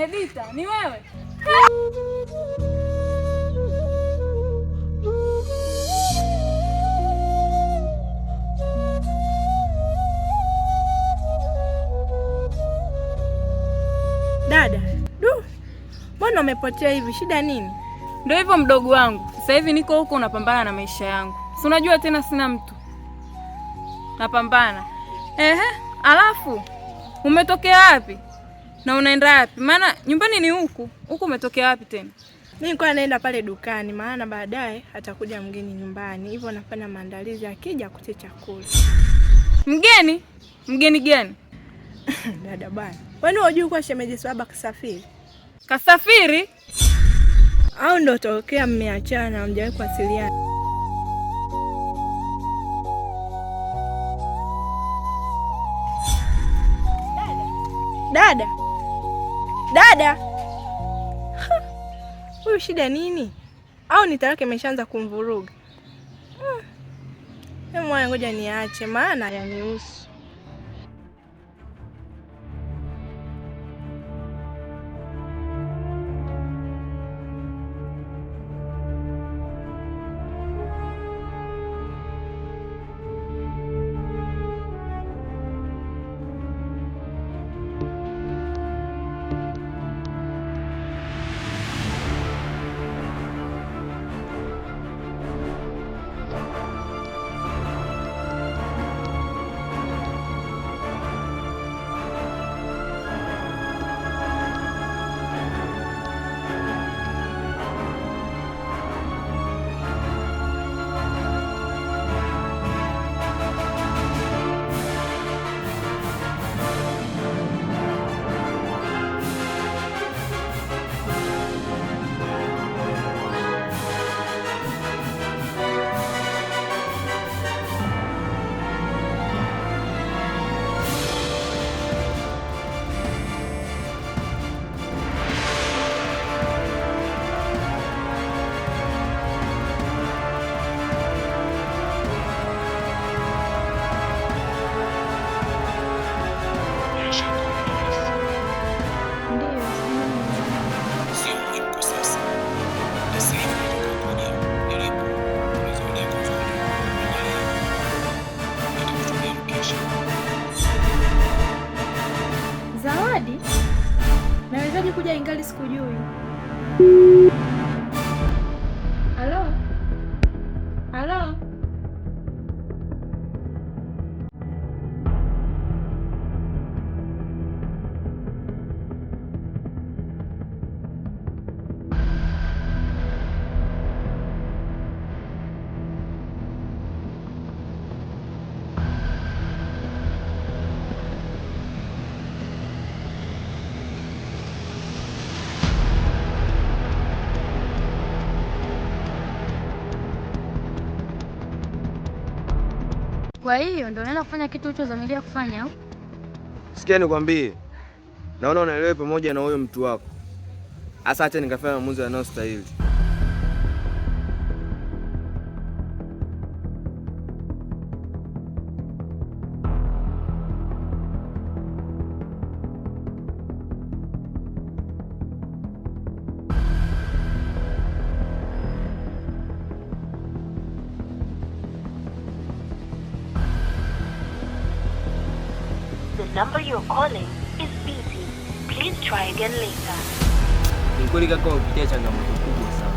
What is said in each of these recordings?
Edita, ni wewe? Dada, mbona umepotea hivi? Shida nini? Ndio hivyo mdogo wangu. Sasa hivi niko huko napambana na maisha yangu. Si unajua tena sina mtu. Napambana. Alafu umetokea wapi? Na unaenda wapi? Maana nyumbani ni huku. Huku umetokea wapi tena? Mimi nilikuwa naenda pale dukani, maana baadaye atakuja mgeni nyumbani. Hivyo nafanya maandalizi, akija kutia chakula. Mgeni? Mgeni gani? Dada bwana, kwani hujui kwa shemeji Swaba kasafiri? Kasafiri? Au ndo tokea mmeachana hamjawahi kuwasiliana? Dada. Huyu shida nini? Au ni Taraka imeshaanza kumvuruga? Mwana ngoja niache maana yanihusu. Zawadi? Nawezaje kuja ingali sikujui? Halo? Kwa hiyo ndio unaenda kufanya kitu ulichodhamiria kufanya au? Sikia nikwambie. Naona unaelewa pamoja na huyo mtu wako. Asa acha nikafanya maamuzi yanayostahili. The number you're calling is busy. Please try again later. Ni kweli kaka, upitia changamoto kubwa sana.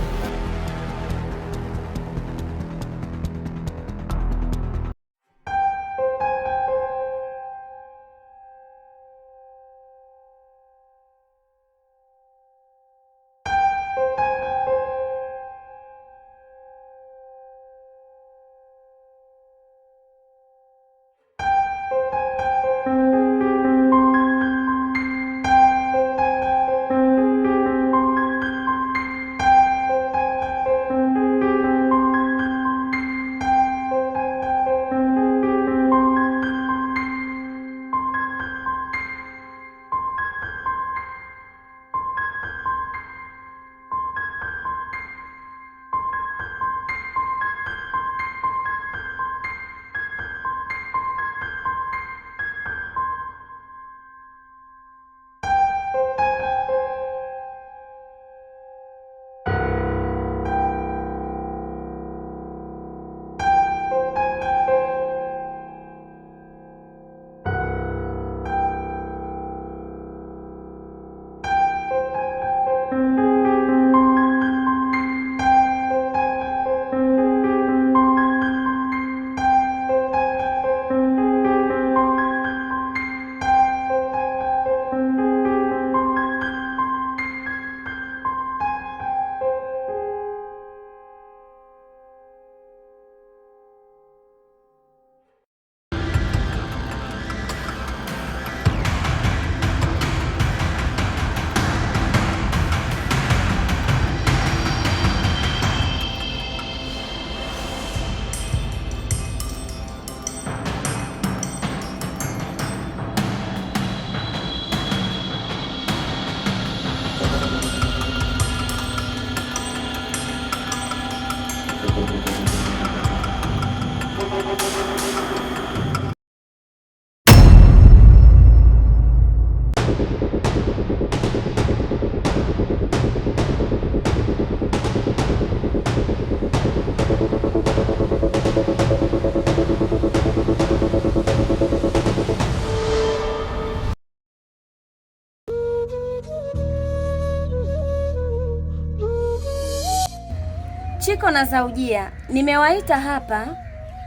Niko na Zaujia, nimewaita hapa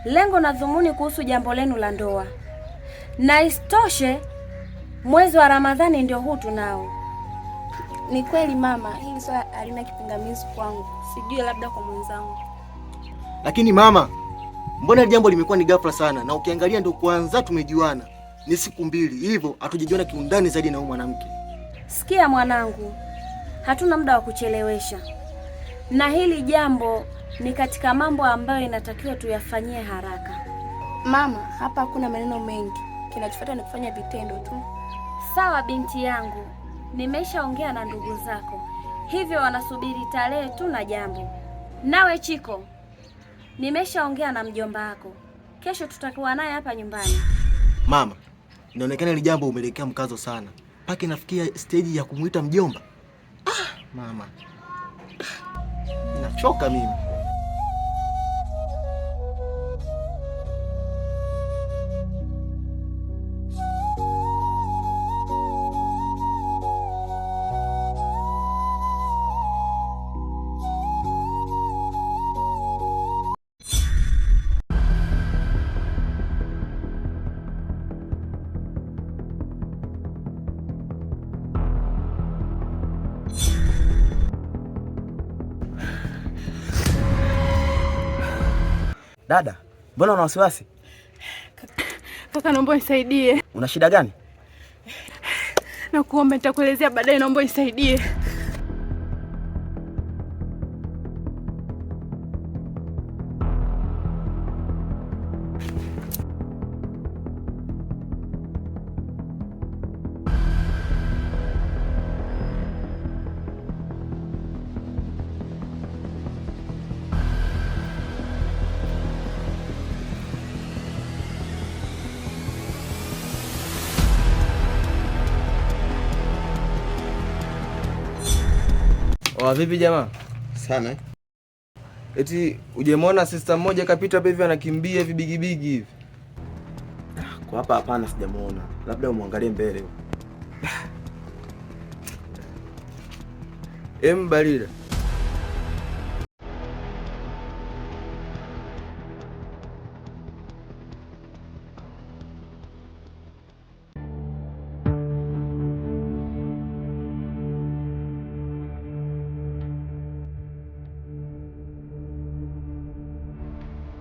lengo na dhumuni kuhusu jambo lenu la ndoa, na isitoshe mwezi wa Ramadhani ndio huu tunao. Ni kweli mama, hili swala halina kipingamizi kwangu, sijui labda kwa mwenzangu. Lakini mama, mbona jambo limekuwa ni ghafla sana, na ukiangalia ndio kwanza tumejuana ni siku 2, hivyo hatujajiona kiundani zaidi na huyu mwanamke. Sikia mwanangu, hatuna muda wa kuchelewesha, na hili jambo ni katika mambo ambayo inatakiwa tuyafanyie haraka. Mama, hapa hakuna maneno mengi, kinachofuata ni kufanya vitendo tu. Sawa binti yangu, nimeshaongea na ndugu zako, hivyo wanasubiri tarehe tu na jambo. Nawe Chiko, nimeshaongea na mjomba wako, kesho tutakuwa naye hapa nyumbani. Mama, inaonekana ile jambo umelekea mkazo sana, mpaka inafikia stage ya kumuita mjomba. Mama, nachoka mimi. Dada, mbona una wasiwasi? Kaka, naomba unisaidie. Una shida gani? Nakuomba, nitakuelezea baadaye, naomba unisaidie. Vipi jamaa? Sana. Eti hujamwona sister mmoja kapita hapa hivi anakimbia hivi bigibigi hivi? Kwa hapa hapana, sijamuona. Labda umwangalie mbele. Balila.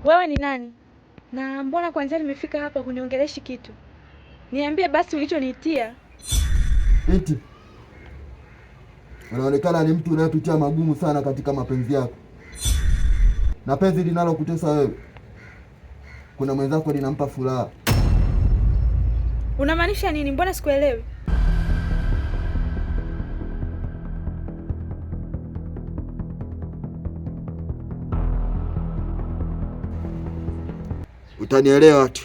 Wewe ni nani? Na mbona kwanza nimefika hapa kuniongeleshi kitu? Niambie basi ulichoniitia. Eti unaonekana ni mtu unayepitia magumu sana katika mapenzi yako, na penzi linalokutesa wewe kuna mwenzako linampa furaha. Unamaanisha nini? Mbona sikuelewi? Utanielewa tu.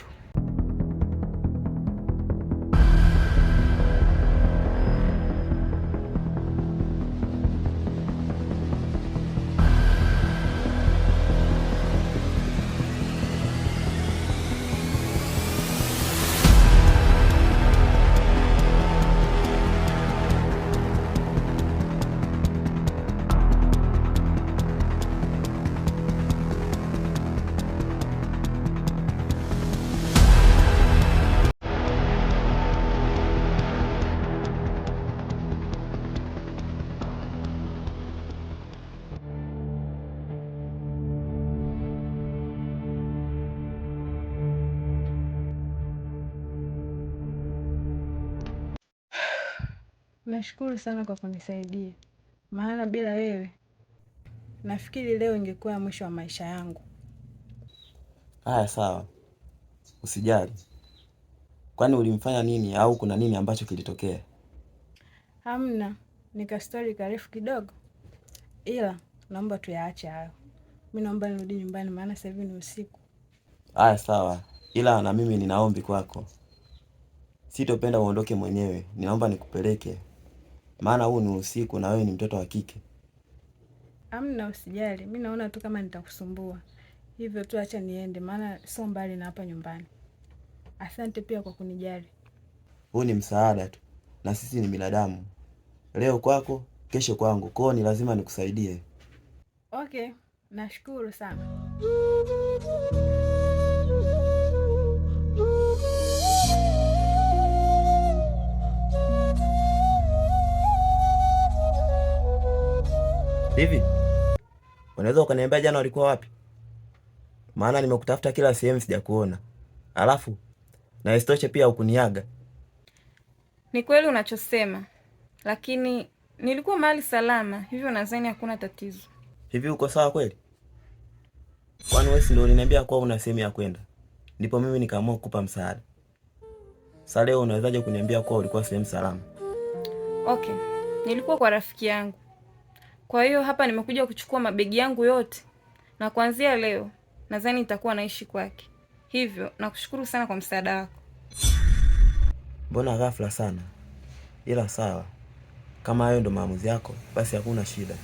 Nashukuru sana kwa kunisaidia, maana bila wewe nafikiri leo ingekuwa mwisho wa maisha yangu. Haya, sawa, usijali. Kwani ulimfanya nini au kuna nini ambacho kilitokea? Hamna, nika story karefu kidogo, ila naomba tuyaache hayo. Mimi naomba nirudi nyumbani, maana sasa hivi ni usiku. Haya, sawa, ila na mimi nina ombi kwako. Sitopenda uondoke mwenyewe, ninaomba nikupeleke, maana huu ni usiku na wewe ni mtoto wa kike. Hamna, usijali. Mimi naona tu kama nitakusumbua, hivyo tu acha niende, maana sio mbali na hapa nyumbani. Asante pia kwa kunijali. Huu ni msaada tu, na sisi ni binadamu. Leo kwako, kesho kwangu, kwao ni lazima nikusaidie. Okay, Nashukuru sana. Hivi unaweza ukaniambia jana walikuwa wapi? Maana nimekutafuta kila sehemu sijakuona, alafu na isitoshe pia hukuniaga. Ni kweli unachosema, lakini nilikuwa mahali salama, hivyo nadhani hakuna tatizo. Hivi uko sawa kweli? Kwani wewe ndio uliniambia kuwa una sehemu ya kwenda, ndipo mimi nikaamua kukupa msaada. Sasa leo unawezaje kuniambia kuwa ulikuwa sehemu salama? Okay, nilikuwa kwa rafiki yangu, kwa hiyo hapa nimekuja kuchukua mabegi yangu yote, na kuanzia leo nadhani nitakuwa naishi kwake. Hivyo nakushukuru sana kwa msaada wako. Mbona ghafla sana? Ila sawa, kama hayo ndo maamuzi yako, basi hakuna shida.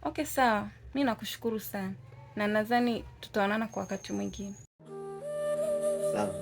Okay, sawa. Mimi nakushukuru sana, na nadhani tutaonana kwa wakati mwingine. Sawa,